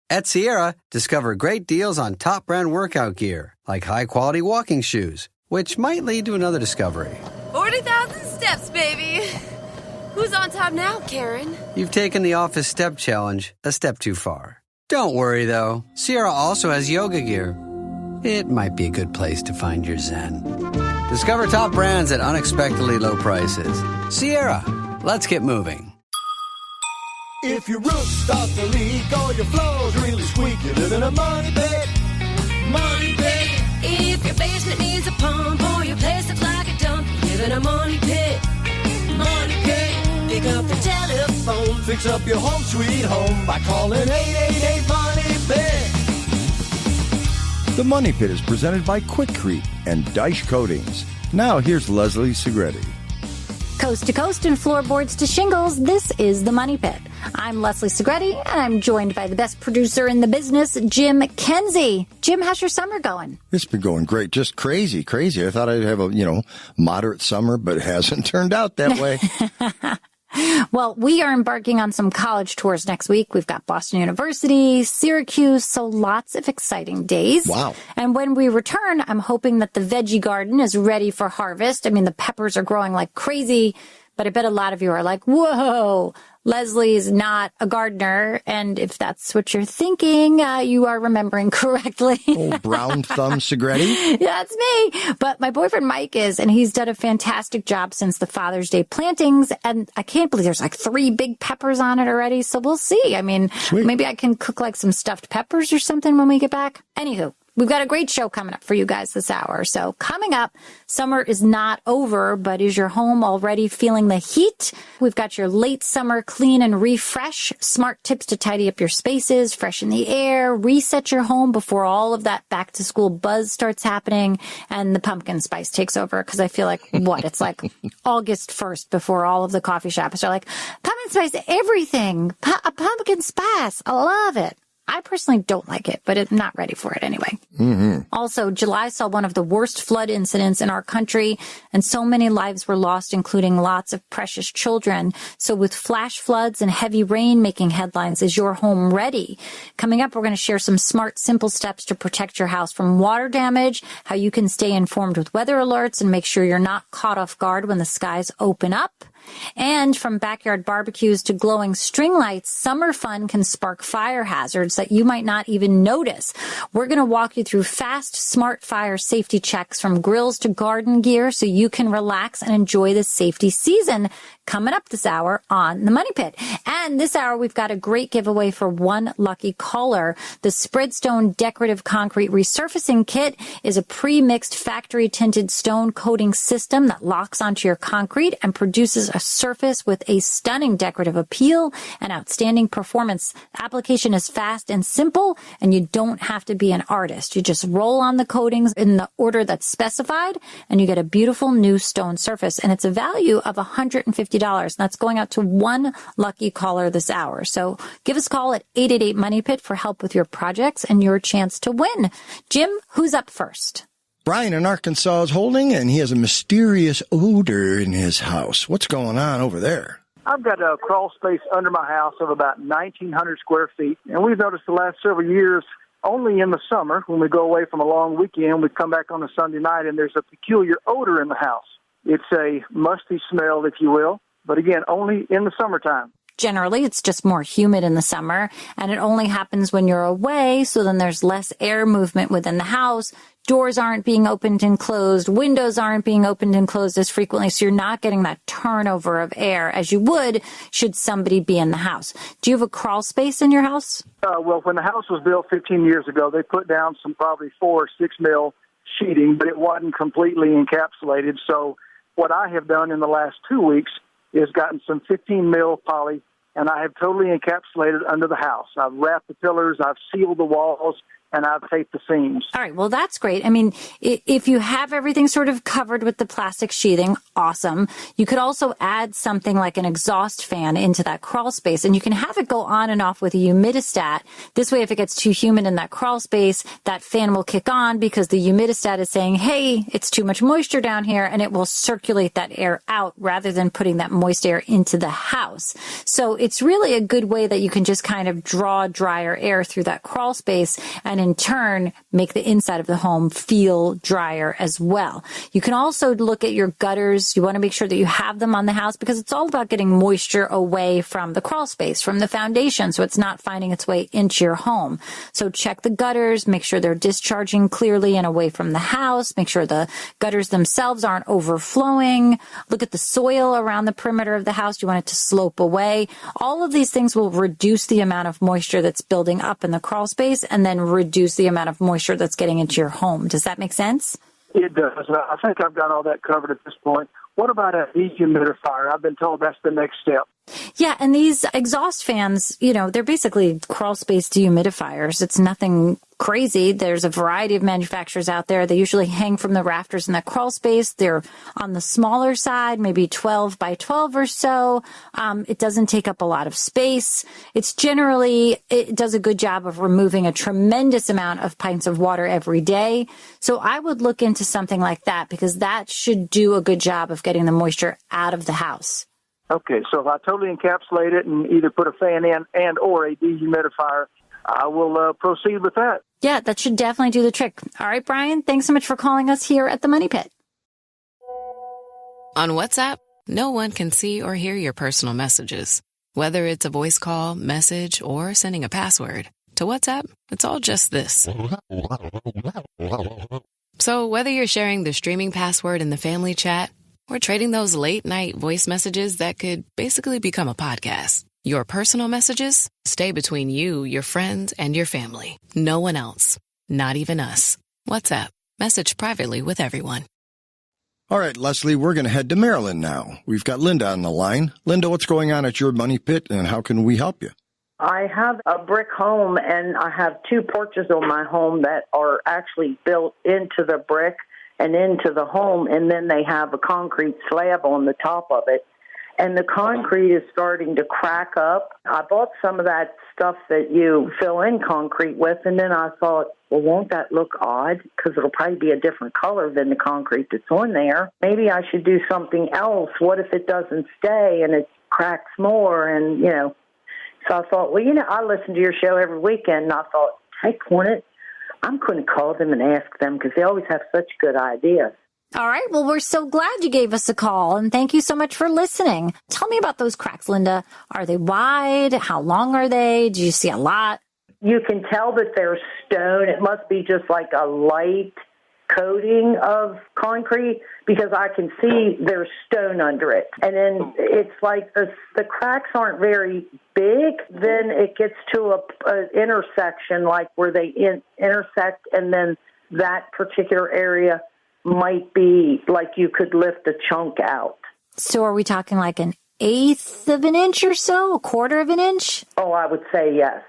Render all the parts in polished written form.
At Sierra, discover great deals on top brand workout gear, like high-quality walking shoes, which might lead to another discovery. 40,000 steps, baby. Who's on top now, Karen? You've taken the office step challenge a step too far. Don't worry, though. Sierra also has yoga gear. It might be a good place to find your zen. Discover top brands at unexpectedly low prices. Sierra, let's get moving. If your roof starts to leak or your floor's really squeak, you live in a money pit. Money pit. If your basement needs a pump or your place looks like a dump, live in a money pit. Money pit. Pick up the telephone. Fix up your home sweet home by calling 888-MONEY-PIT. The Money Pit is presented by Quickcrete and Dyche Coatings. Now here's Leslie Segretti. Coast to coast and floorboards to shingles, this is the Money Pit. I'm Leslie Segretti, and I'm joined by the best producer in the business, Jim Kenzie. Jim, how's your summer going? It's been going great. Just crazy. I thought I'd have a, moderate summer, but it hasn't turned out that way. Well, we are embarking on some college tours next week. We've got Boston University, Syracuse, so lots of exciting days. Wow. And when we return, I'm hoping that the veggie garden is ready for harvest. I mean, the peppers are growing like crazy, but I bet a lot of you are like, whoa, Leslie's not a gardener. And if that's what you're thinking, you are remembering correctly. Old brown thumb Segretti? That's me. But my boyfriend Mike is, and he's done a fantastic job since the Father's Day plantings. And I can't believe there's like 3 big peppers on it already. So we'll see. I mean, Sweet. Maybe I can cook like some stuffed peppers or something when we get back. Anywho. We've got a great show coming up for you guys this hour. So coming up, summer is not over, but is your home already feeling the heat? We've got your late summer clean and refresh, smart tips to tidy up your spaces, freshen the air, reset your home before all of that back to school buzz starts happening and the pumpkin spice takes over. Cause I feel like it's like August 1st before all of the coffee shops are like, pumpkin spice, everything, a pumpkin spice. I love it. I personally don't like it, but I'm not ready for it anyway. Mm-hmm. Also, July saw one of the worst flood incidents in our country, and so many lives were lost, including lots of precious children. So with flash floods and heavy rain making headlines, is your home ready? Coming up, we're going to share some smart, simple steps to protect your house from water damage, how you can stay informed with weather alerts and make sure you're not caught off guard when the skies open up. And from backyard barbecues to glowing string lights, summer fun can spark fire hazards that you might not even notice. We're going to walk you through fast, smart fire safety checks from grills to garden gear so you can relax and enjoy the safety season. Coming up this hour on the Money Pit. And this hour, we've got a great giveaway for one lucky caller. The SpreadStone Decorative Concrete Resurfacing Kit is a pre-mixed factory-tinted stone coating system that locks onto your concrete and produces a surface with a stunning decorative appeal and outstanding performance. The application is fast and simple, and you don't have to be an artist. You just roll on the coatings in the order that's specified, and you get a beautiful new stone surface. And it's a value of $150. And that's going out to one lucky caller this hour. So give us a call at 888-MONEY-PIT for help with your projects and your chance to win. Jim, who's up first? Brian in Arkansas is holding, and he has a mysterious odor in his house. What's going on over there? I've got a crawl space under my house of about 1,900 square feet, and we've noticed the last several years, only in the summer, when we go away from a long weekend, we come back on a Sunday night, and there's a peculiar odor in the house. It's a musty smell, if you will, but again, only in the summertime. Generally, it's just more humid in the summer, and it only happens when you're away, so then there's less air movement within the house. Doors aren't being opened and closed. Windows aren't being opened and closed as frequently, so you're not getting that turnover of air as you would should somebody be in the house. Do you have a crawl space in your house? Well, when the house was built 15 years ago, they put down some probably 4 or 6 mil sheeting, but it wasn't completely encapsulated. So what I have done in the last 2 weeks is gotten some 15 mil poly, and I have totally encapsulated under the house. I've wrapped the pillars, I've sealed the walls, and I've taped the seams. All right. Well, that's great. I mean, if you have everything sort of covered with the plastic sheathing, awesome. You could also add something like an exhaust fan into that crawl space, and you can have it go on and off with a humidistat. This way, if it gets too humid in that crawl space, that fan will kick on because the humidistat is saying, hey, it's too much moisture down here, and it will circulate that air out rather than putting that moist air into the house. So it's really a good way that you can just kind of draw drier air through that crawl space and in turn make the inside of the home feel drier as well. You can also look at your gutters. You want to make sure that you have them on the house because it's all about getting moisture away from the crawl space, from the foundation, so it's not finding its way into your home. So check the gutters, make sure they're discharging clearly and away from the house, make sure the gutters themselves aren't overflowing. Look at the soil around the perimeter of the house. You want it to slope away. All of these things will reduce the amount of moisture that's building up in the crawl space and then reduce the amount of moisture that's getting into your home. Does that make sense? It does. I think I've got all that covered at this point. What about a dehumidifier? I've been told that's the next step. Yeah, and these exhaust fans, they're basically crawl space dehumidifiers. It's nothing crazy. There's a variety of manufacturers out there. They usually hang from the rafters in that crawl space. They're on the smaller side, maybe 12 by 12 or so. It doesn't take up a lot of space. It does a good job of removing a tremendous amount of pints of water every day. So I would look into something like that because that should do a good job of getting the moisture out of the house. Okay, so if I totally encapsulate it and either put a fan in and or a dehumidifier, I will proceed with that. Yeah, that should definitely do the trick. All right, Brian, thanks so much for calling us here at the Money Pit. On WhatsApp, no one can see or hear your personal messages. Whether it's a voice call, message, or sending a password. To WhatsApp, it's all just this. So whether you're sharing the streaming password in the family chat or trading those late-night voice messages that could basically become a podcast, your personal messages stay between you, your friends, and your family. No one else. Not even us. WhatsApp. Message privately with everyone. All right, Leslie, we're going to head to Maryland now. We've got Linda on the line. Linda, what's going on at your Money Pit, and how can we help you? I have a brick home, and I have two porches on my home that are actually built into the brick and into the home, and then they have a concrete slab on the top of it. And the concrete is starting to crack up. I bought some of that stuff that you fill in concrete with, and then I thought, well, won't that look odd? Because it'll probably be a different color than the concrete that's on there. Maybe I should do something else. What if it doesn't stay and it cracks more? And, so I thought, well, I listen to your show every weekend, and I thought, hey, Cornet, I'm going to call them and ask them because they always have such good ideas. All right. Well, we're so glad you gave us a call, and thank you so much for listening. Tell me about those cracks, Linda. Are they wide? How long are they? Do you see a lot? You can tell that they're stone. It must be just like a light coating of concrete because I can see there's stone under it. And then it's like the cracks aren't very big. Then it gets to an intersection like where they intersect, and then that particular area might be like you could lift a chunk out. So are we talking like an eighth of an inch or so, a quarter of an inch? Oh, I would say yes.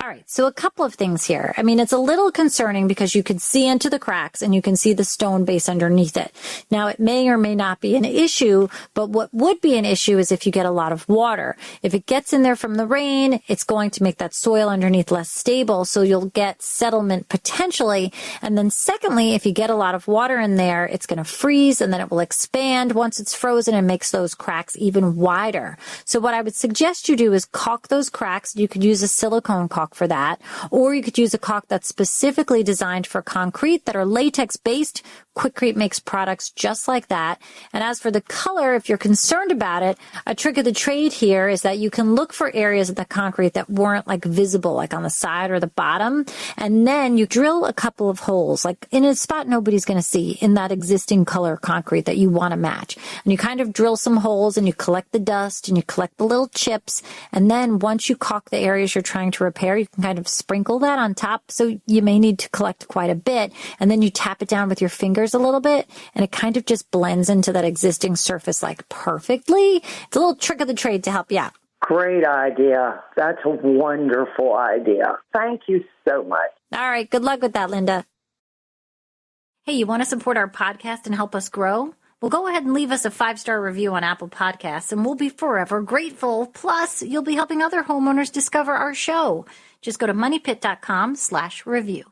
All right. So a couple of things here. I mean, it's a little concerning because you can see into the cracks and you can see the stone base underneath it. Now, it may or may not be an issue, but what would be an issue is if you get a lot of water. If it gets in there from the rain, it's going to make that soil underneath less stable. So you'll get settlement potentially. And then secondly, if you get a lot of water in there, it's going to freeze and then it will expand once it's frozen and makes those cracks even wider. So what I would suggest you do is caulk those cracks. You could use a silicone caulk for that, or you could use a caulk that's specifically designed for concrete that are latex based. Quikrete makes products just like that. And as for the color, if you're concerned about it, a trick of the trade here is that you can look for areas of the concrete that weren't like visible, like on the side or the bottom. And then you drill a couple of holes, like in a spot nobody's going to see in that existing color concrete that you want to match. And you kind of drill some holes and you collect the dust and you collect the little chips. And then once you caulk the areas you're trying to repair, you can kind of sprinkle that on top. So you may need to collect quite a bit. And then you tap it down with your fingers a little bit, and it kind of just blends into that existing surface like perfectly. It's a little trick of the trade to help you out. Great idea. That's a wonderful idea. Thank you so much. All right. Good luck with that, Linda. Hey, you want to support our podcast and help us grow? Well, go ahead and leave us a 5-star review on Apple Podcasts, and we'll be forever grateful. Plus, you'll be helping other homeowners discover our show. Just go to moneypit.com/review.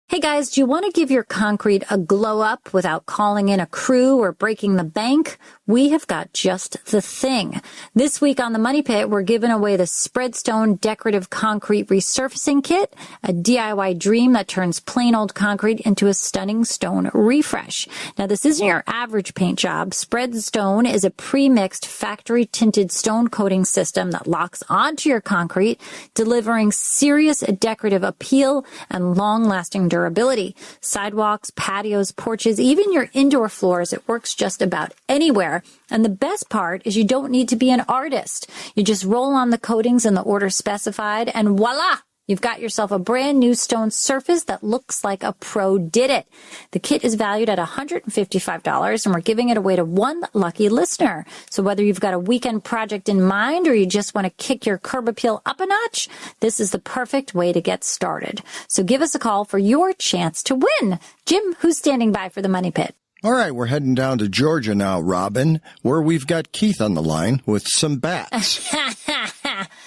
Hey guys, do you want to give your concrete a glow up without calling in a crew or breaking the bank? We have got just the thing. This week on the Money Pit, we're giving away the SpreadStone Decorative Concrete Resurfacing Kit, a DIY dream that turns plain old concrete into a stunning stone refresh. Now, this isn't your average paint job. SpreadStone is a pre-mixed factory-tinted stone coating system that locks onto your concrete, delivering serious decorative appeal and long-lasting durability. Sidewalks, patios, porches, even your indoor floors, it works just about anywhere. And the best part is you don't need to be an artist. You just roll on the coatings in the order specified and voila! You've got yourself a brand new stone surface that looks like a pro did it. The kit is valued at $155 and we're giving it away to one lucky listener. So whether you've got a weekend project in mind or you just want to kick your curb appeal up a notch, this is the perfect way to get started. So give us a call for your chance to win. Jim, who's standing by for the Money Pit? All right, we're heading down to Georgia now, Robin, where we've got Keith on the line with some bats.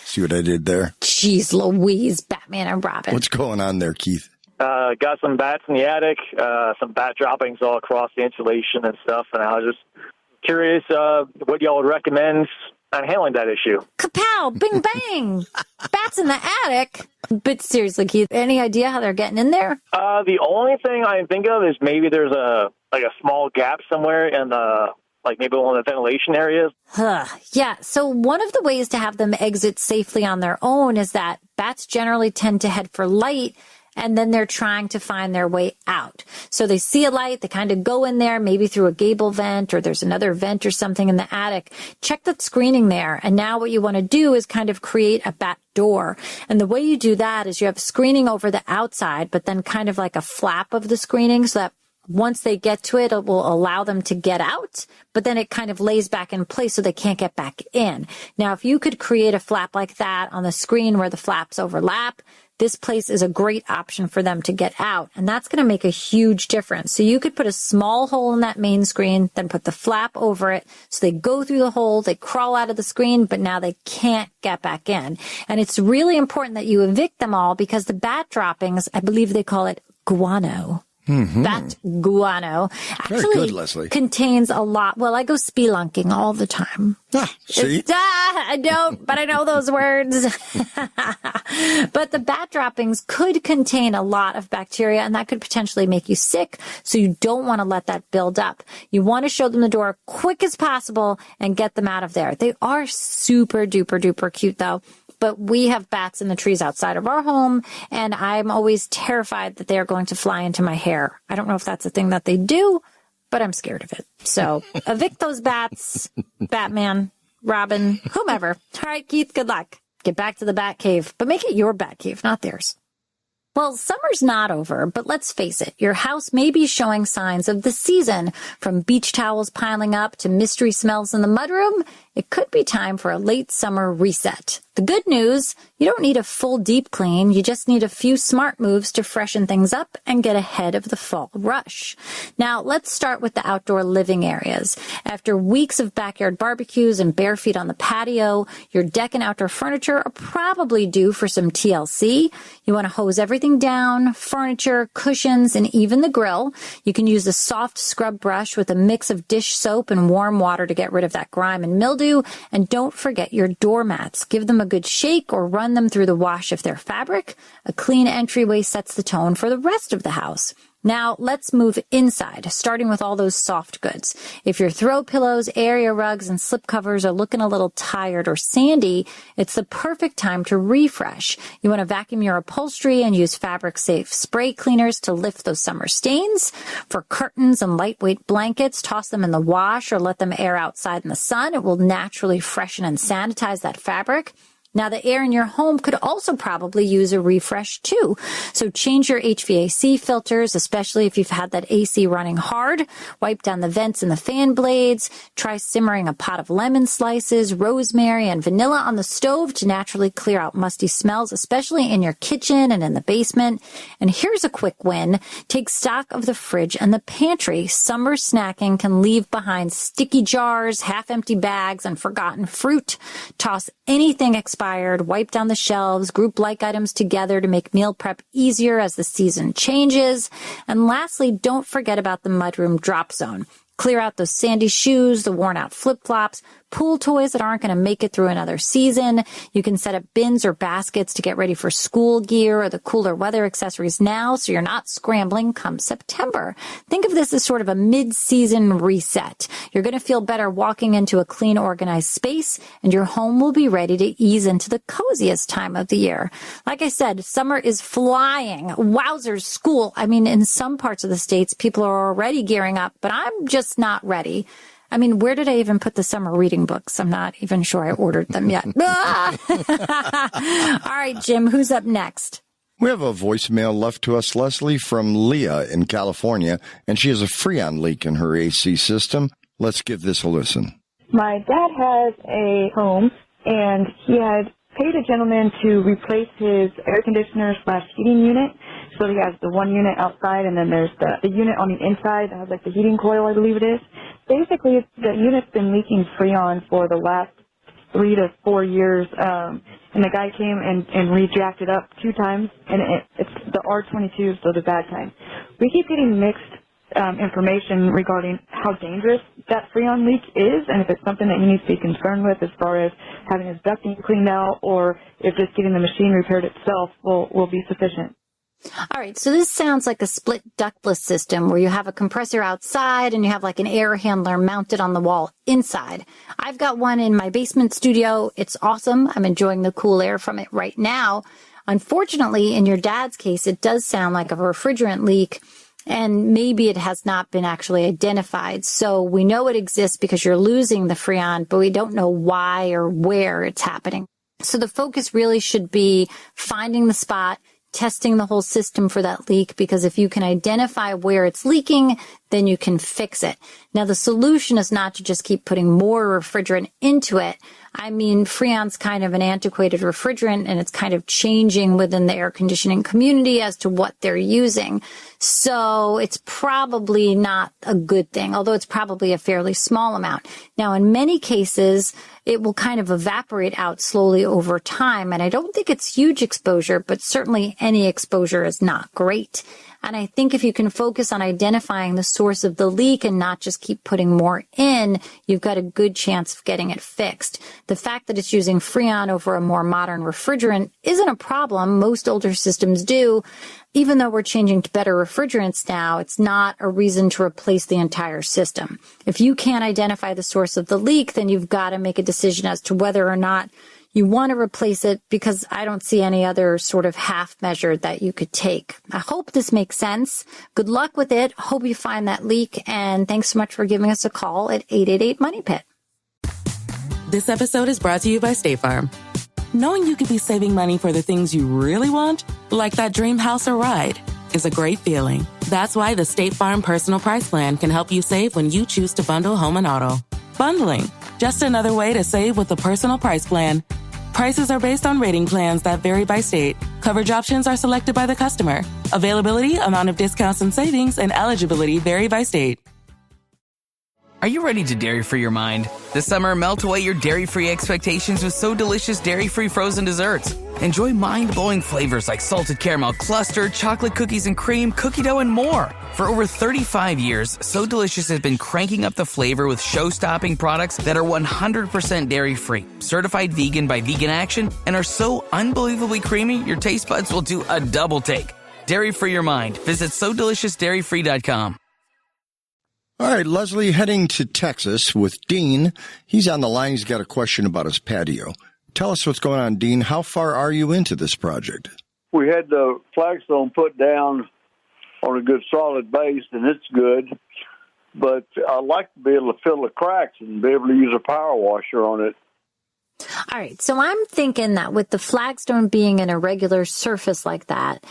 See what I did there? Jeez Louise, Batman and Robin. What's going on there, Keith? Got some bats in the attic, some bat droppings all across the insulation and stuff, and I was just curious what y'all would recommend on handling that issue. Kapow! Bing bang! Bats in the attic? But seriously, Keith, any idea how they're getting in there? The only thing I can think of is maybe there's a small gap somewhere in the maybe one of the ventilation areas. Yeah, so one of the ways to have them exit safely on their own is that bats generally tend to head for light, and then they're trying to find their way out. So they see a light, they kind of go in there, maybe through a gable vent, or there's another vent or something in the attic. Check that screening there, and now what you want to do is kind of create a bat door. And the way you do that is you have screening over the outside, but then kind of like a flap of the screening so that once they get to it, it will allow them to get out, but then it kind of lays back in place so they can't get back in. Now, if you could create a flap like that on the screen where the flaps overlap, this place is a great option for them to get out, and that's going to make a huge difference. So you could put a small hole in that main screen, then put the flap over it, so they go through the hole, they crawl out of the screen, but now they can't get back in. And it's really important that you evict them all because the bat droppings, I believe they call it guano. Mm-hmm. Bat guano actually contains a lot. Well, I go spelunking all the time. See? I don't, but I know those words. But the bat droppings could contain a lot of bacteria, and that could potentially make you sick. So you don't want to let that build up. You want to show them the door quick as possible and get them out of there. They are super duper duper cute, though. But we have bats in the trees outside of our home, and I'm always terrified that they are going to fly into my hair. I don't know if that's a thing that they do, but I'm scared of it. So evict those bats, Batman, Robin, whomever. All right, Keith, good luck. Get back to the bat cave, but make it your bat cave, not theirs. Well, summer's not over, but let's face it, your house may be showing signs of the season. From beach towels piling up to mystery smells in the mudroom, it could be time for a late summer reset. The good news, you don't need a full deep clean. You just need a few smart moves to freshen things up and get ahead of the fall rush. Now, let's start with the outdoor living areas. After weeks of backyard barbecues and bare feet on the patio, your deck and outdoor furniture are probably due for some TLC. You want to hose everything down, furniture, cushions, and even the grill. You can use a soft scrub brush with a mix of dish soap and warm water to get rid of that grime and mildew. And don't forget your doormats. Give them a good shake or run them through the wash if they're fabric. A clean entryway sets the tone for the rest of the house. Now, let's move inside, starting with all those soft goods. If your throw pillows, area rugs, and slip covers are looking a little tired or sandy, it's the perfect time to refresh. You want to vacuum your upholstery and use fabric-safe spray cleaners to lift those summer stains. For curtains and lightweight blankets, toss them in the wash or let them air outside in the sun. It will naturally freshen and sanitize that fabric. Now, the air in your home could also probably use a refresh too. So change your HVAC filters, especially if you've had that AC running hard. Wipe down the vents and the fan blades. Try simmering a pot of lemon slices, rosemary, and vanilla on the stove to naturally clear out musty smells, especially in your kitchen and in the basement. And here's a quick win. Take stock of the fridge and the pantry. Summer snacking can leave behind sticky jars, half-empty bags, and forgotten fruit. Toss anything expired, wipe down the shelves, group like items together to make meal prep easier as the season changes. And lastly, don't forget about the mudroom drop zone. Clear out those sandy shoes, the worn out flip-flops, pool toys that aren't going to make it through another season. You can set up bins or baskets to get ready for school gear or the cooler weather accessories now so you're not scrambling come September. Think of this as sort of a mid-season reset. You're going to feel better walking into a clean, organized space, and your home will be ready to ease into the coziest time of the year. Like I said, summer is flying. Wowzers, school. I mean, in some parts of the states, people are already gearing up, but I'm just not ready. I mean, where did I even put the summer reading books? I'm not even sure I ordered them yet. All right, Jim, who's up next? We have a voicemail left to us, Leslie, from Leah in California, and she has a Freon leak in her AC system. Let's give this a listen. My dad has a home, and he had paid a gentleman to replace his air conditioner / heating unit. So he has the one unit outside, and then there's the unit on the inside that has like the heating coil, I believe it is. Basically, the unit's been leaking Freon for the last 3 to 4 years, and the guy came and rejacked it up 2 times, and it's the R22, so the bad kind. We keep getting mixed information regarding how dangerous that Freon leak is, and if it's something that he needs to be concerned with as far as having his ducting cleaned out, or if just getting the machine repaired itself will be sufficient. All right, so this sounds like a split ductless system where you have a compressor outside and you have like an air handler mounted on the wall inside. I've got one in my basement studio. It's awesome. I'm enjoying the cool air from it right now. Unfortunately, in your dad's case, it does sound like a refrigerant leak, and maybe it has not been actually identified. So we know it exists because you're losing the Freon, but we don't know why or where it's happening. So the focus really should be finding the spot, testing the whole system for that leak, because if you can identify where it's leaking, then you can fix it. Now, the solution is not to just keep putting more refrigerant into it. I mean, Freon's kind of an antiquated refrigerant, and it's kind of changing within the air conditioning community as to what they're using. So it's probably not a good thing, although it's probably a fairly small amount. Now, in many cases, it will kind of evaporate out slowly over time, and I don't think it's huge exposure, but certainly any exposure is not great. And I think if you can focus on identifying the source of the leak and not just keep putting more in, you've got a good chance of getting it fixed. The fact that it's using Freon over a more modern refrigerant isn't a problem. Most older systems do. Even though we're changing to better refrigerants now, it's not a reason to replace the entire system. If you can't identify the source of the leak, then you've got to make a decision as to whether or not you want to replace it, because I don't see any other sort of half measure that you could take. I hope this makes sense. Good luck with it. Hope you find that leak. And thanks so much for giving us a call at 888-MONEY-PIT. This episode is brought to you by State Farm. Knowing you could be saving money for the things you really want, like that dream house or ride, is a great feeling. That's why the State Farm Personal Price Plan can help you save when you choose to bundle home and auto. Bundling, just another way to save with the Personal Price Plan. Prices are based on rating plans that vary by state. Coverage options are selected by the customer. Availability, amount of discounts and savings, and eligibility vary by state. Are you ready to dairy-free your mind? This summer, melt away your dairy-free expectations with So Delicious dairy-free frozen desserts. Enjoy mind-blowing flavors like salted caramel cluster, chocolate cookies and cream, cookie dough, and more. For over 35 years, So Delicious has been cranking up the flavor with show-stopping products that are 100% dairy-free, certified vegan by Vegan Action, and are so unbelievably creamy, your taste buds will do a double take. Dairy-free your mind. Visit SoDeliciousDairyFree.com. All right, Leslie, heading to Texas with Dean. He's on the line. He's got a question about his patio. Tell us what's going on, Dean. How far are you into this project? We had the flagstone put down on a good solid base, and it's good. But I'd like to be able to fill the cracks and be able to use a power washer on it. All right. So I'm thinking that with the flagstone being an irregular surface like that,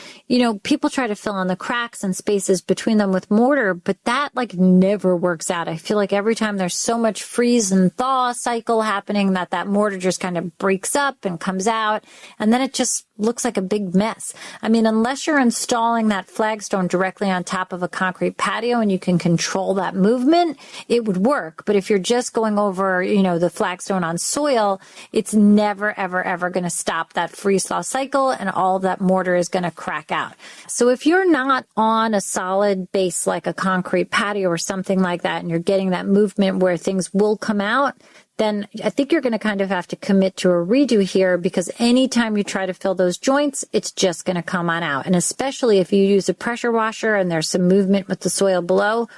people try to fill in the cracks and spaces between them with mortar, but that never works out. I feel like every time there's so much freeze and thaw cycle happening that mortar just kind of breaks up and comes out, and then it just looks like a big mess. I mean, unless you're installing that flagstone directly on top of a concrete patio and you can control that movement, it would work. But if you're just going over, the flagstone on soil, it's never, ever, ever going to stop that freeze-thaw cycle, and all of that mortar is going to crack out. So if you're not on a solid base like a concrete patio or something like that, and you're getting that movement where things will come out, then I think you're going to kind of have to commit to a redo here, because anytime you try to fill those joints, it's just going to come on out. And especially if you use a pressure washer and there's some movement with the soil below,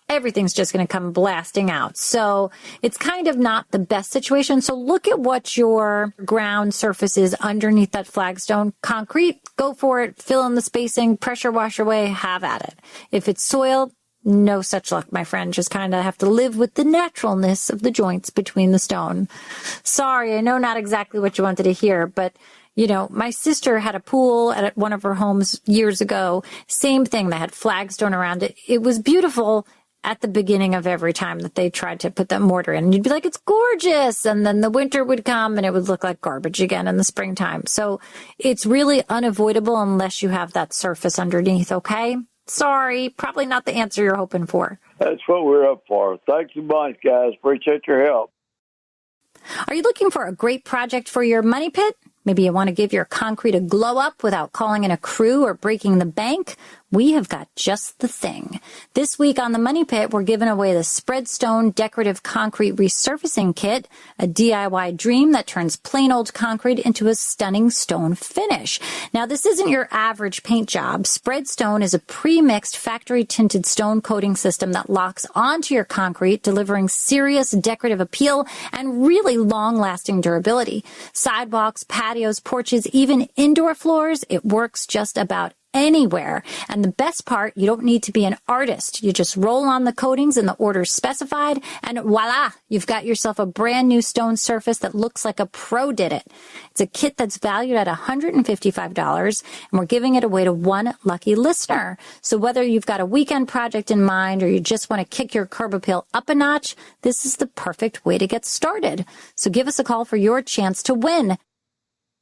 everything's just going to come blasting out. So it's kind of not the best situation. So look at what your ground surface is underneath that flagstone. Concrete, go for it. Fill in the spacing, pressure wash away, have at it. If it's soil, no such luck, my friend. Just kind of have to live with the naturalness of the joints between the stone. Sorry, I know not exactly what you wanted to hear, but my sister had a pool at one of her homes years ago. Same thing. They had flagstone around it. It was beautiful at the beginning of every time that they tried to put that mortar in. And you'd be like, it's gorgeous. And then the winter would come and it would look like garbage again in the springtime. So it's really unavoidable unless you have that surface underneath, okay? Sorry, probably not the answer you're hoping for. That's what we're up for. Thanks so much, guys. Appreciate your help. Are you looking for a great project for your money pit? Maybe you want to give your concrete a glow up without calling in a crew or breaking the bank? We have got just the thing. This week on the Money Pit, we're giving away the SpreadStone Decorative Concrete Resurfacing Kit, a DIY dream that turns plain old concrete into a stunning stone finish. Now, this isn't your average paint job. SpreadStone is a pre-mixed factory-tinted stone coating system that locks onto your concrete, delivering serious decorative appeal and really long-lasting durability. Sidewalks, patios, porches, even indoor floors, it works just about anywhere. And the best part, you don't need to be an artist. You just roll on the coatings in the order specified, and voila, you've got yourself a brand new stone surface that looks like a pro did it. It's a kit that's valued at $155, and we're giving it away to one lucky listener. So whether you've got a weekend project in mind or you just want to kick your curb appeal up a notch, this is the perfect way to get started. So give us a call for your chance to win.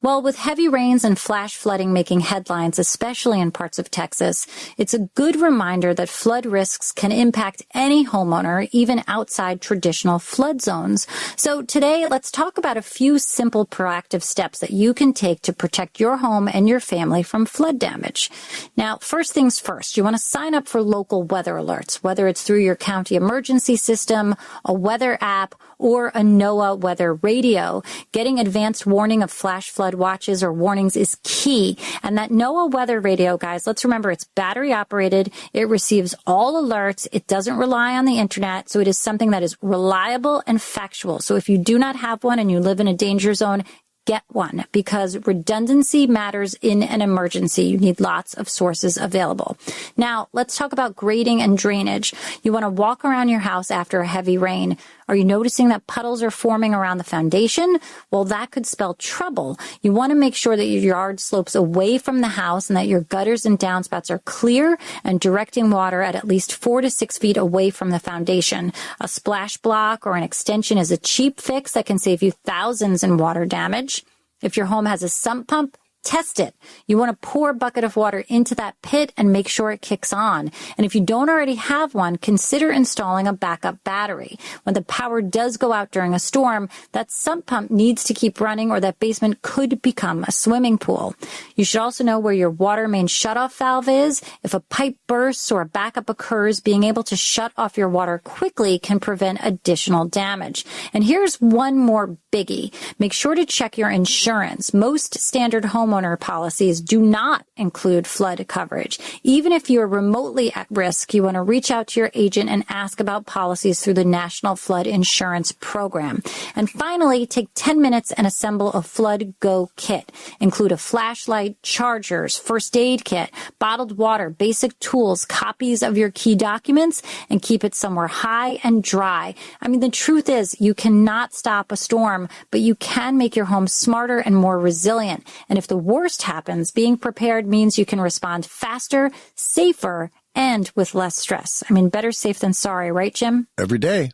Well, with heavy rains and flash flooding making headlines, especially in parts of Texas, it's a good reminder that flood risks can impact any homeowner, even outside traditional flood zones. So today, let's talk about a few simple proactive steps that you can take to protect your home and your family from flood damage. Now, first things first, you want to sign up for local weather alerts, whether it's through your county emergency system, a weather app, or a NOAA weather radio. Getting advanced warning of flash flood watches or warnings is key. And that NOAA weather radio, guys, let's remember it's battery operated. It receives all alerts. It doesn't rely on the internet. So it is something that is reliable and factual. So if you do not have one and you live in a danger zone, get one, because redundancy matters in an emergency. You need lots of sources available. Now, let's talk about grading and drainage. You want to walk around your house after a heavy rain. Are you noticing that puddles are forming around the foundation? Well, that could spell trouble. You want to make sure that your yard slopes away from the house and that your gutters and downspouts are clear and directing water at least 4 to 6 feet away from the foundation. A splash block or an extension is a cheap fix that can save you thousands in water damage. If your home has a sump pump, test it. You want to pour a bucket of water into that pit and make sure it kicks on. And if you don't already have one, consider installing a backup battery. When the power does go out during a storm, that sump pump needs to keep running or that basement could become a swimming pool. You should also know where your water main shutoff valve is. If a pipe bursts or a backup occurs, being able to shut off your water quickly can prevent additional damage. And here's one more biggie. Make sure to check your insurance. Most standard homeowners homeowner policies do not include flood coverage. Even if you're remotely at risk, you want to reach out to your agent and ask about policies through the National Flood Insurance Program. And finally, take 10 minutes and assemble a Flood Go kit. Include a flashlight, chargers, first aid kit, bottled water, basic tools, copies of your key documents, and keep it somewhere high and dry. I mean, the truth is you cannot stop a storm, but you can make your home smarter and more resilient. And if the worst happens, being prepared means you can respond faster, safer, and with less stress. I mean, better safe than sorry, right, Jim? Every day.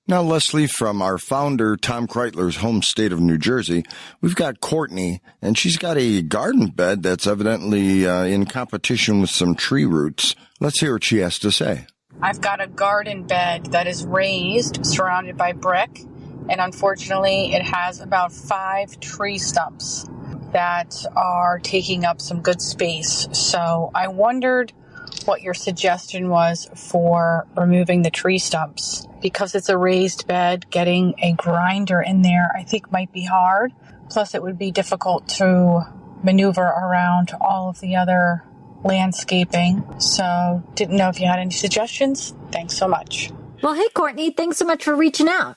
Now, Leslie, from our founder, Tom Kreitler's home state of New Jersey, we've got Courtney, and she's got a garden bed that's evidently in competition with some tree roots. Let's hear what she has to say. I've got a garden bed that is raised, surrounded by brick, and unfortunately it has about 5 tree stumps that are taking up some good space. So I wondered what your suggestion was for removing the tree stumps. Because it's a raised bed, getting a grinder in there I think might be hard. Plus it would be difficult to maneuver around all of the other landscaping. So didn't know if you had any suggestions. Thanks so much. Well, hey, Courtney, thanks so much for reaching out.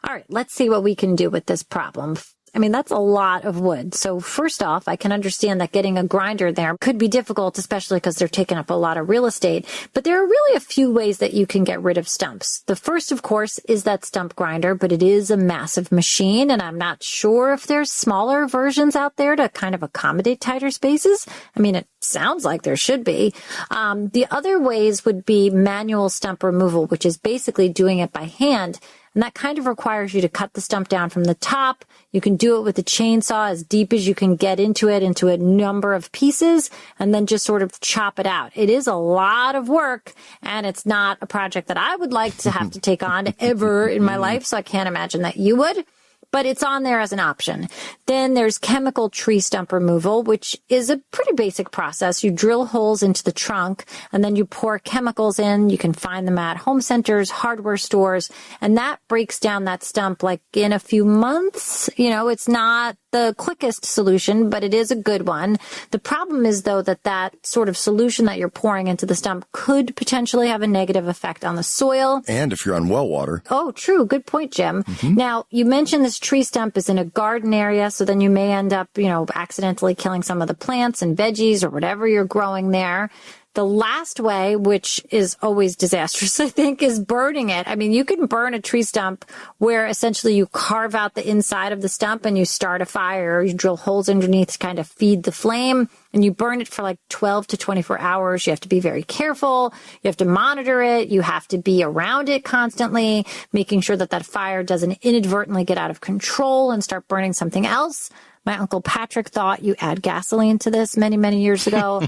All right, let's see what we can do with this problem. I mean, that's a lot of wood. So first off, I can understand that getting a grinder there could be difficult, especially because they're taking up a lot of real estate. But there are really a few ways that you can get rid of stumps. The first, of course, is that stump grinder, but it is a massive machine, and I'm not sure if there's smaller versions out there to kind of accommodate tighter spaces. I mean, it sounds like there should be. The other ways would be manual stump removal, which is basically doing it by hand. And that kind of requires you to cut the stump down from the top. You can do it with a chainsaw as deep as you can get into a number of pieces, and then just sort of chop it out. It is a lot of work, and it's not a project that I would like to have to take on ever in my life, so I can't imagine that you would. But it's on there as an option. Then there's chemical tree stump removal, which is a pretty basic process. You drill holes into the trunk, and then you pour chemicals in. You can find them at home centers, hardware stores, and that breaks down that stump like in a few months. You know, it's not the quickest solution, but it is a good one. The problem is, though, that sort of solution that you're pouring into the stump could potentially have a negative effect on the soil. And if you're on well water. Oh, true. Good point, Jim. Now, you mentioned this tree stump is in a garden area, so then you may end up, accidentally killing some of the plants and veggies or whatever you're growing there. The last way, which is always disastrous, I think, is burning it. I mean, you can burn a tree stump where essentially you carve out the inside of the stump and you start a fire. You drill holes underneath to kind of feed the flame, and you burn it for like 12 to 24 hours. You have to be very careful. You have to monitor it. You have to be around it constantly, making sure that fire doesn't inadvertently get out of control and start burning something else. My Uncle Patrick thought you add gasoline to this many, many years ago.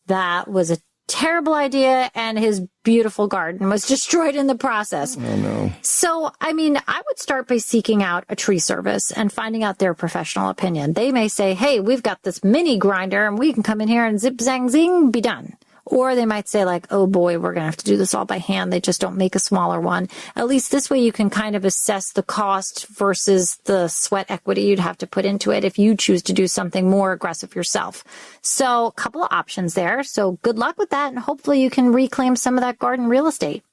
That was a terrible idea, and his beautiful garden was destroyed in the process. Oh, no. So, I mean, I would start by seeking out a tree service and finding out their professional opinion. They may say, hey, we've got this mini grinder, and we can come in here and zip, zang, zing, be done. Or they might say like, oh boy, we're going to have to do this all by hand. They just don't make a smaller one. At least this way you can kind of assess the cost versus the sweat equity you'd have to put into it if you choose to do something more aggressive yourself. So a couple of options there. So good luck with that, and hopefully you can reclaim some of that garden real estate.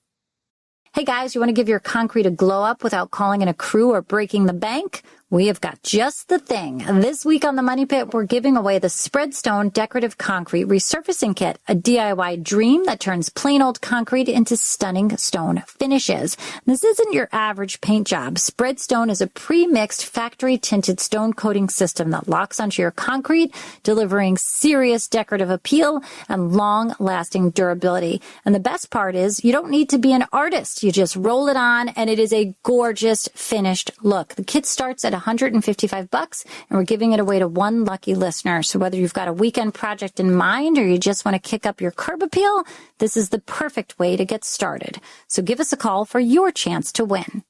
Hey guys, you want to give your concrete a glow up without calling in a crew or breaking the bank? We have got just the thing. This week on the Money Pit, we're giving away the SpreadStone Decorative Concrete Resurfacing Kit, a DIY dream that turns plain old concrete into stunning stone finishes. This isn't your average paint job. SpreadStone is a pre-mixed factory-tinted stone coating system that locks onto your concrete, delivering serious decorative appeal and long-lasting durability. And the best part is you don't need to be an artist. You just roll it on, and it is a gorgeous finished look. The kit starts at $155, and we're giving it away to one lucky listener. So whether you've got a weekend project in mind or you just want to kick up your curb appeal, this is the perfect way to get started. So give us a call for your chance to win.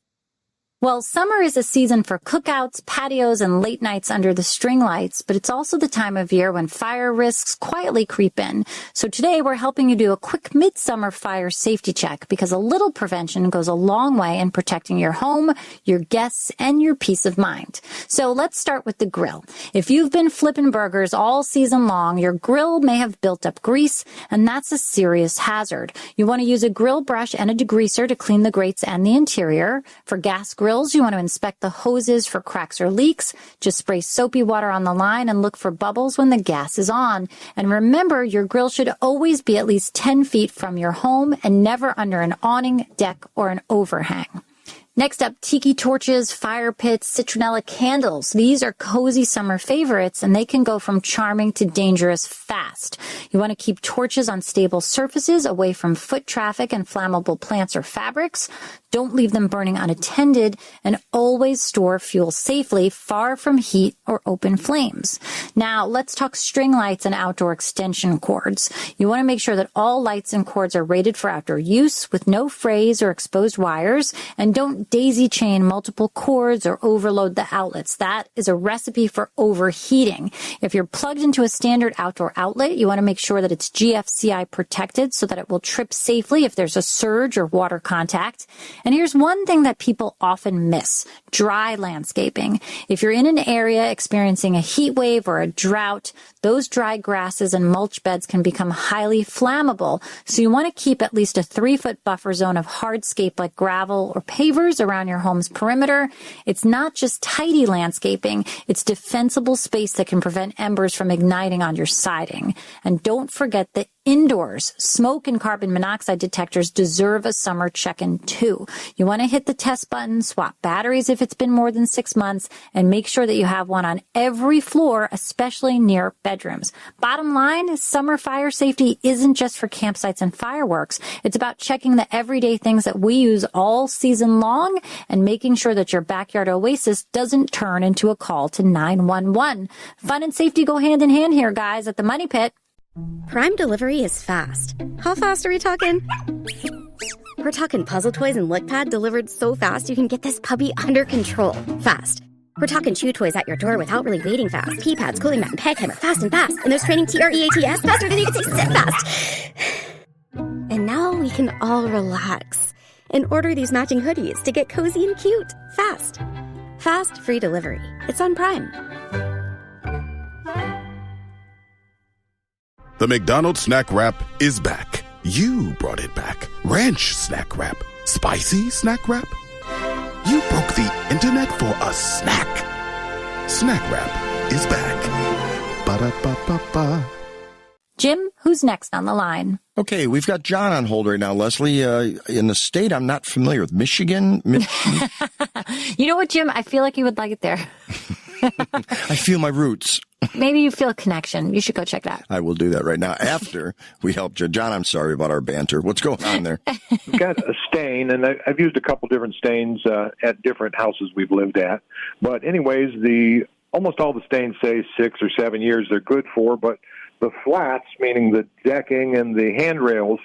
Well, summer is a season for cookouts, patios, and late nights under the string lights, but it's also the time of year when fire risks quietly creep in. So today we're helping you do a quick midsummer fire safety check because a little prevention goes a long way in protecting your home, your guests, and your peace of mind. So let's start with the grill. If you've been flipping burgers all season long, your grill may have built up grease, and that's a serious hazard. You want to use a grill brush and a degreaser to clean the grates and the interior. For gas grills, you want to inspect the hoses for cracks or leaks. Just spray soapy water on the line and look for bubbles when the gas is on. And remember, your grill should always be at least 10 feet from your home and never under an awning, deck, or an overhang. Next up, tiki torches, fire pits, citronella candles. These are cozy summer favorites, and they can go from charming to dangerous fast. You want to keep torches on stable surfaces away from foot traffic and flammable plants or fabrics. Don't leave them burning unattended, and always store fuel safely, far from heat or open flames. Now, let's talk string lights and outdoor extension cords. You want to make sure that all lights and cords are rated for outdoor use with no frays or exposed wires, and don't daisy chain multiple cords or overload the outlets. That is a recipe for overheating. If you're plugged into a standard outdoor outlet, you want to make sure that it's GFCI protected so that it will trip safely if there's a surge or water contact. And here's one thing that people often miss: dry landscaping. If you're in an area experiencing a heat wave or a drought, those dry grasses and mulch beds can become highly flammable. So you want to keep at least a 3-foot buffer zone of hardscape like gravel or pavers around your home's perimeter. It's not just tidy landscaping, it's defensible space that can prevent embers from igniting on your siding. And don't forget the indoors. Smoke and carbon monoxide detectors deserve a summer check-in too. You want to hit the test button, swap batteries if it's been more than 6 months, and make sure that you have one on every floor, especially near bedrooms. Bottom line, summer fire safety isn't just for campsites and fireworks. It's about checking the everyday things that we use all season long and making sure that your backyard oasis doesn't turn into a call to 911. Fun and safety go hand in hand here, guys, at the Money Pit. Prime delivery is fast. How fast are we talking? We're talking puzzle toys and lick pad delivered so fast you can get this puppy under control fast. We're talking chew toys at your door without really waiting fast. Pee pads, cooling mat, and peg hammer fast and fast. And there's training TREATS faster than you can say sit fast. And now we can all relax and order these matching hoodies to get cozy and cute fast. Fast free delivery. It's on Prime. The McDonald's Snack Wrap is back. You brought it back. Ranch Snack Wrap. Spicy Snack Wrap. You broke the internet for a snack. Snack Wrap is back. Ba-da-ba-ba-ba. Jim, who's next on the line? Okay, we've got John on hold right now, Leslie. In the state I'm not familiar with, Michigan. You know what, Jim? I feel like you would like it there. I feel my roots. Maybe you feel a connection. You should go check that. I will do that right now after we help you. John, I'm sorry about our banter. What's going on there? We've got a stain, and I've used a couple different stains at different houses we've lived at. But anyways, almost all the stains say 6 or 7 years they're good for, but the flats, meaning the decking and the handrails,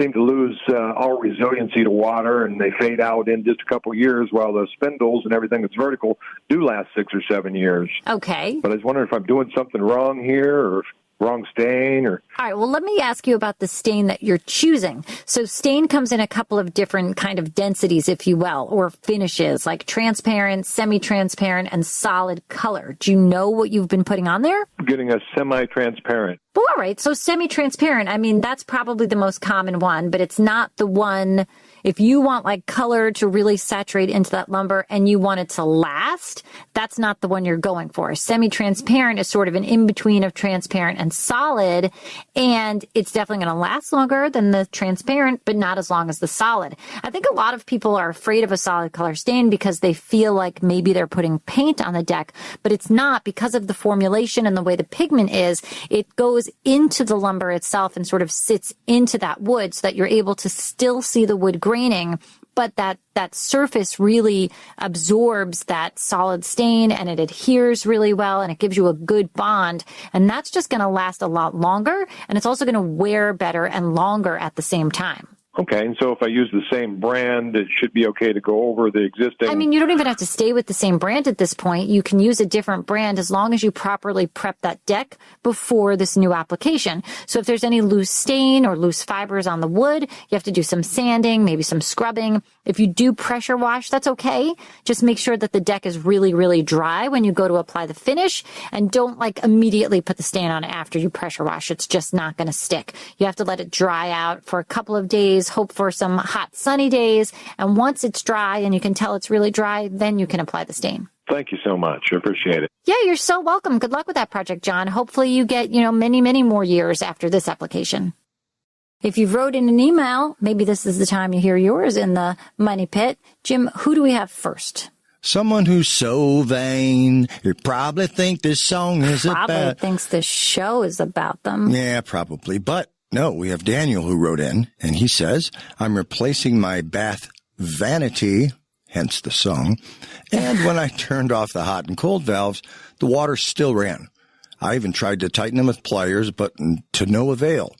seem to lose all resiliency to water, and they fade out in just a couple of years, while the spindles and everything that's vertical do last 6 or 7 years. Okay. But I was wondering if I'm doing something wrong here, or wrong stain, or... All right, well, let me ask you about the stain that you're choosing. So stain comes in a couple of different kind of densities, if you will, or finishes, like transparent, semi-transparent, and solid color. Do you know what you've been putting on there? Getting a semi-transparent. Well, all right, so semi-transparent, I mean, that's probably the most common one, but it's not the one... If you want like color to really saturate into that lumber and you want it to last, that's not the one you're going for. Semi-transparent is sort of an in-between of transparent and solid, and it's definitely going to last longer than the transparent, but not as long as the solid. I think a lot of people are afraid of a solid color stain because they feel like maybe they're putting paint on the deck, but it's not. Because of the formulation and the way the pigment is, it goes into the lumber itself and sort of sits into that wood so that you're able to still see the wood graining, but that surface really absorbs that solid stain and it adheres really well and it gives you a good bond, and that's just going to last a lot longer, and it's also going to wear better and longer at the same time. Okay, and so if I use the same brand, it should be okay to go over the existing. I mean, you don't even have to stay with the same brand at this point. You can use a different brand as long as you properly prep that deck before this new application. So if there's any loose stain or loose fibers on the wood, you have to do some sanding, maybe some scrubbing. If you do pressure wash, that's okay. Just make sure that the deck is really, really dry when you go to apply the finish, and don't immediately put the stain on after you pressure wash. It's just not going to stick. You have to let it dry out for a couple of days, hope for some hot sunny days, and once it's dry and you can tell it's really dry, then you can apply the stain. Thank you so much. I appreciate it. Yeah, you're so welcome. Good luck with that project, John. Hopefully you get, many, many more years after this application. If you wrote in an email, maybe this is the time you hear yours in the Money Pit. Jim, who do we have first? Someone who's so vain, you probably think this song is Probably thinks this show is about them. Yeah, probably. But no, we have Daniel who wrote in, and he says, I'm replacing my bath vanity, hence the song, and when I turned off the hot and cold valves, the water still ran. I even tried to tighten them with pliers, but to no avail.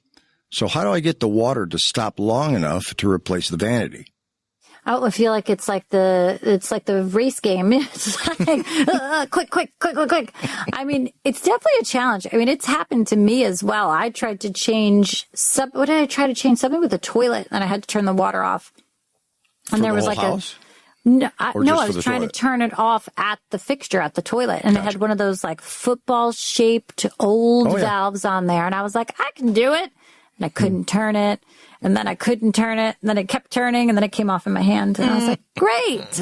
So how do I get the water to stop long enough to replace the vanity? I feel like it's like the race game. It's like, quick. I mean, it's definitely a challenge. I mean, it's happened to me as well. I tried to change something with the toilet, and I had to turn the water off. And there was like house? I was trying to turn it off at the fixture at the toilet, and it had one of those football shaped old valves on there. And I was like, I can do it. And I couldn't turn it. And then I couldn't turn it. And then it kept turning. And then it came off in my hand. And I was like, great.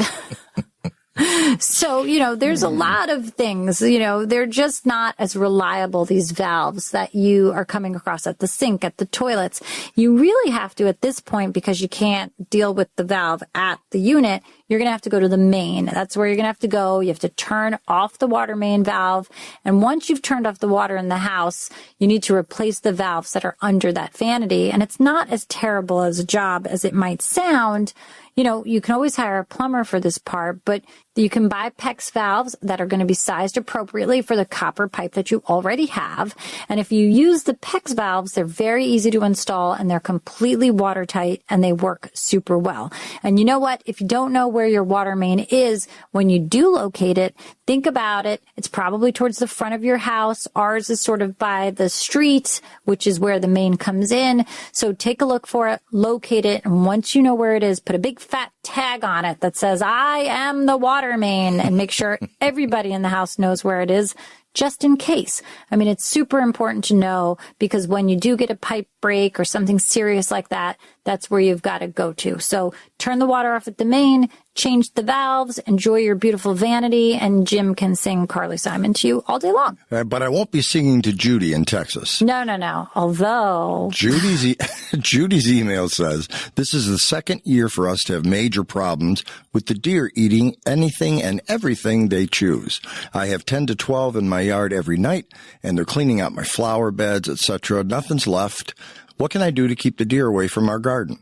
So, there's a lot of things, they're just not as reliable, these valves that you are coming across at the sink, at the toilets. You really have to, at this point, because you can't deal with the valve at the unit, you're going to have to go to the main. That's where you're going to have to go. You have to turn off the water main valve. And once you've turned off the water in the house, you need to replace the valves that are under that vanity. And it's not as terrible as a job as it might sound. You can always hire a plumber for this part, but you can buy PEX valves that are going to be sized appropriately for the copper pipe that you already have. And if you use the PEX valves, they're very easy to install, and they're completely watertight, and they work super well. And you know what? If you don't know where your water main is, when you do locate it, think about it. It's probably towards the front of your house. Ours is sort of by the street, which is where the main comes in. So take a look for it, locate it, and once you know where it is, put a big fat tag on it that says, I am the water main, and make sure everybody in the house knows where it is, just in case. I mean, it's super important to know, because when you do get a pipe break or something serious like that, that's where you've got to go to. So turn the water off at the main, change the valves, enjoy your beautiful vanity, and Jim can sing Carly Simon to you all day long. But I won't be singing to Judy in Texas. No. Although Judy's email says, this is the second year for us to have major problems with the deer eating anything and everything they choose. I have 10 to 12 in my yard every night, and they're cleaning out my flower beds, etc. Nothing's left. What can I do to keep the deer away from our garden?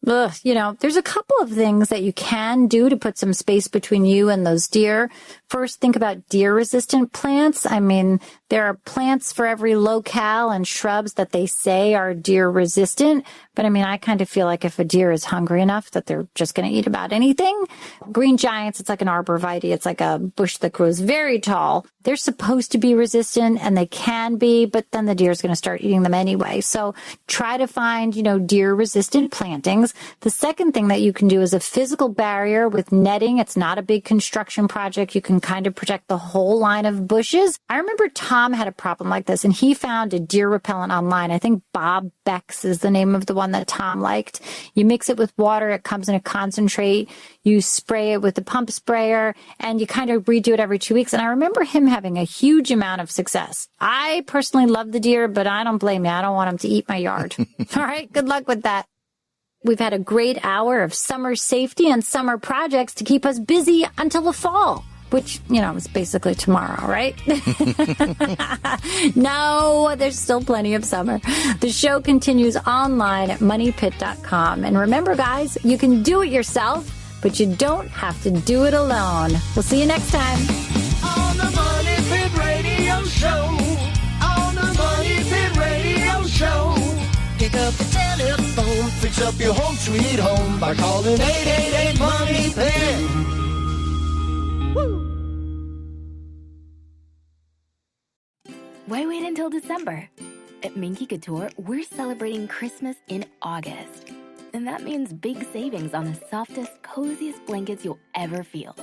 There's a couple of things that you can do to put some space between you and those deer. First, think about deer-resistant plants. I mean, there are plants for every locale and shrubs that they say are deer-resistant. But, I kind of feel like if a deer is hungry enough that they're just going to eat about anything. Green giants, it's like an arborvitae. It's like a bush that grows very tall. They're supposed to be resistant, and they can be, but then the deer is going to start eating them anyway. So try to find, deer-resistant plantings. The second thing that you can do is a physical barrier with netting. It's not a big construction project. You can kind of protect the whole line of bushes. I remember Tom had a problem like this, and he found a deer repellent online. I think Bob Beck's is the name of the one that Tom liked. You mix it with water. It comes in a concentrate. You spray it with the pump sprayer, and you kind of redo it every 2 weeks. And I remember him having a huge amount of success. I personally love the deer, but I don't blame you. I don't want them to eat my yard. All right. Good luck with that. We've had a great hour of summer safety and summer projects to keep us busy until the fall, which, is basically tomorrow, right? No, there's still plenty of summer. The show continues online at moneypit.com. And remember, guys, you can do it yourself, but you don't have to do it alone. We'll see you next time. On the Money Pit Radio Show. On the Money Pit Radio Show. Pick up the telephone. Fix up your home sweet home by calling 888-MONEY-PIT. Why wait until December? At Minky Couture, we're celebrating Christmas in August. And that means big savings on the softest, coziest blankets you'll ever feel.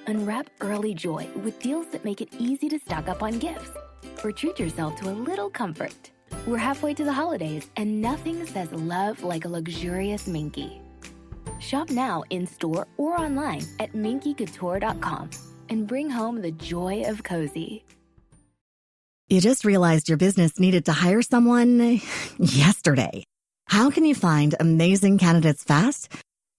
Unwrap early joy with deals that make it easy to stock up on gifts. Or treat yourself to a little comfort. We're halfway to the holidays, and nothing says love like a luxurious Minky. Shop now in-store or online at minkycouture.com and bring home the joy of cozy. You just realized your business needed to hire someone yesterday. How can you find amazing candidates fast?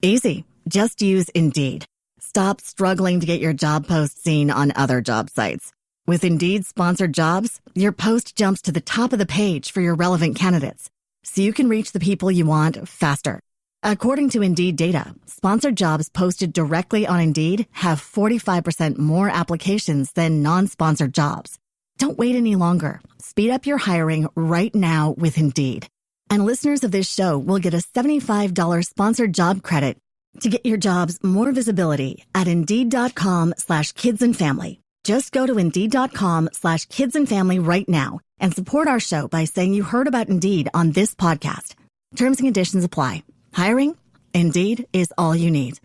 Easy. Just use Indeed. Stop struggling to get your job post seen on other job sites. With Indeed sponsored jobs, your post jumps to the top of the page for your relevant candidates, so you can reach the people you want faster. According to Indeed data, sponsored jobs posted directly on Indeed have 45% more applications than non-sponsored jobs. Don't wait any longer. Speed up your hiring right now with Indeed. And listeners of this show will get a $75 sponsored job credit to get your jobs more visibility at Indeed.com/kidsandfamily. Just go to Indeed.com/kidsandfamily right now and support our show by saying you heard about Indeed on this podcast. Terms and conditions apply. Hiring? Indeed is all you need.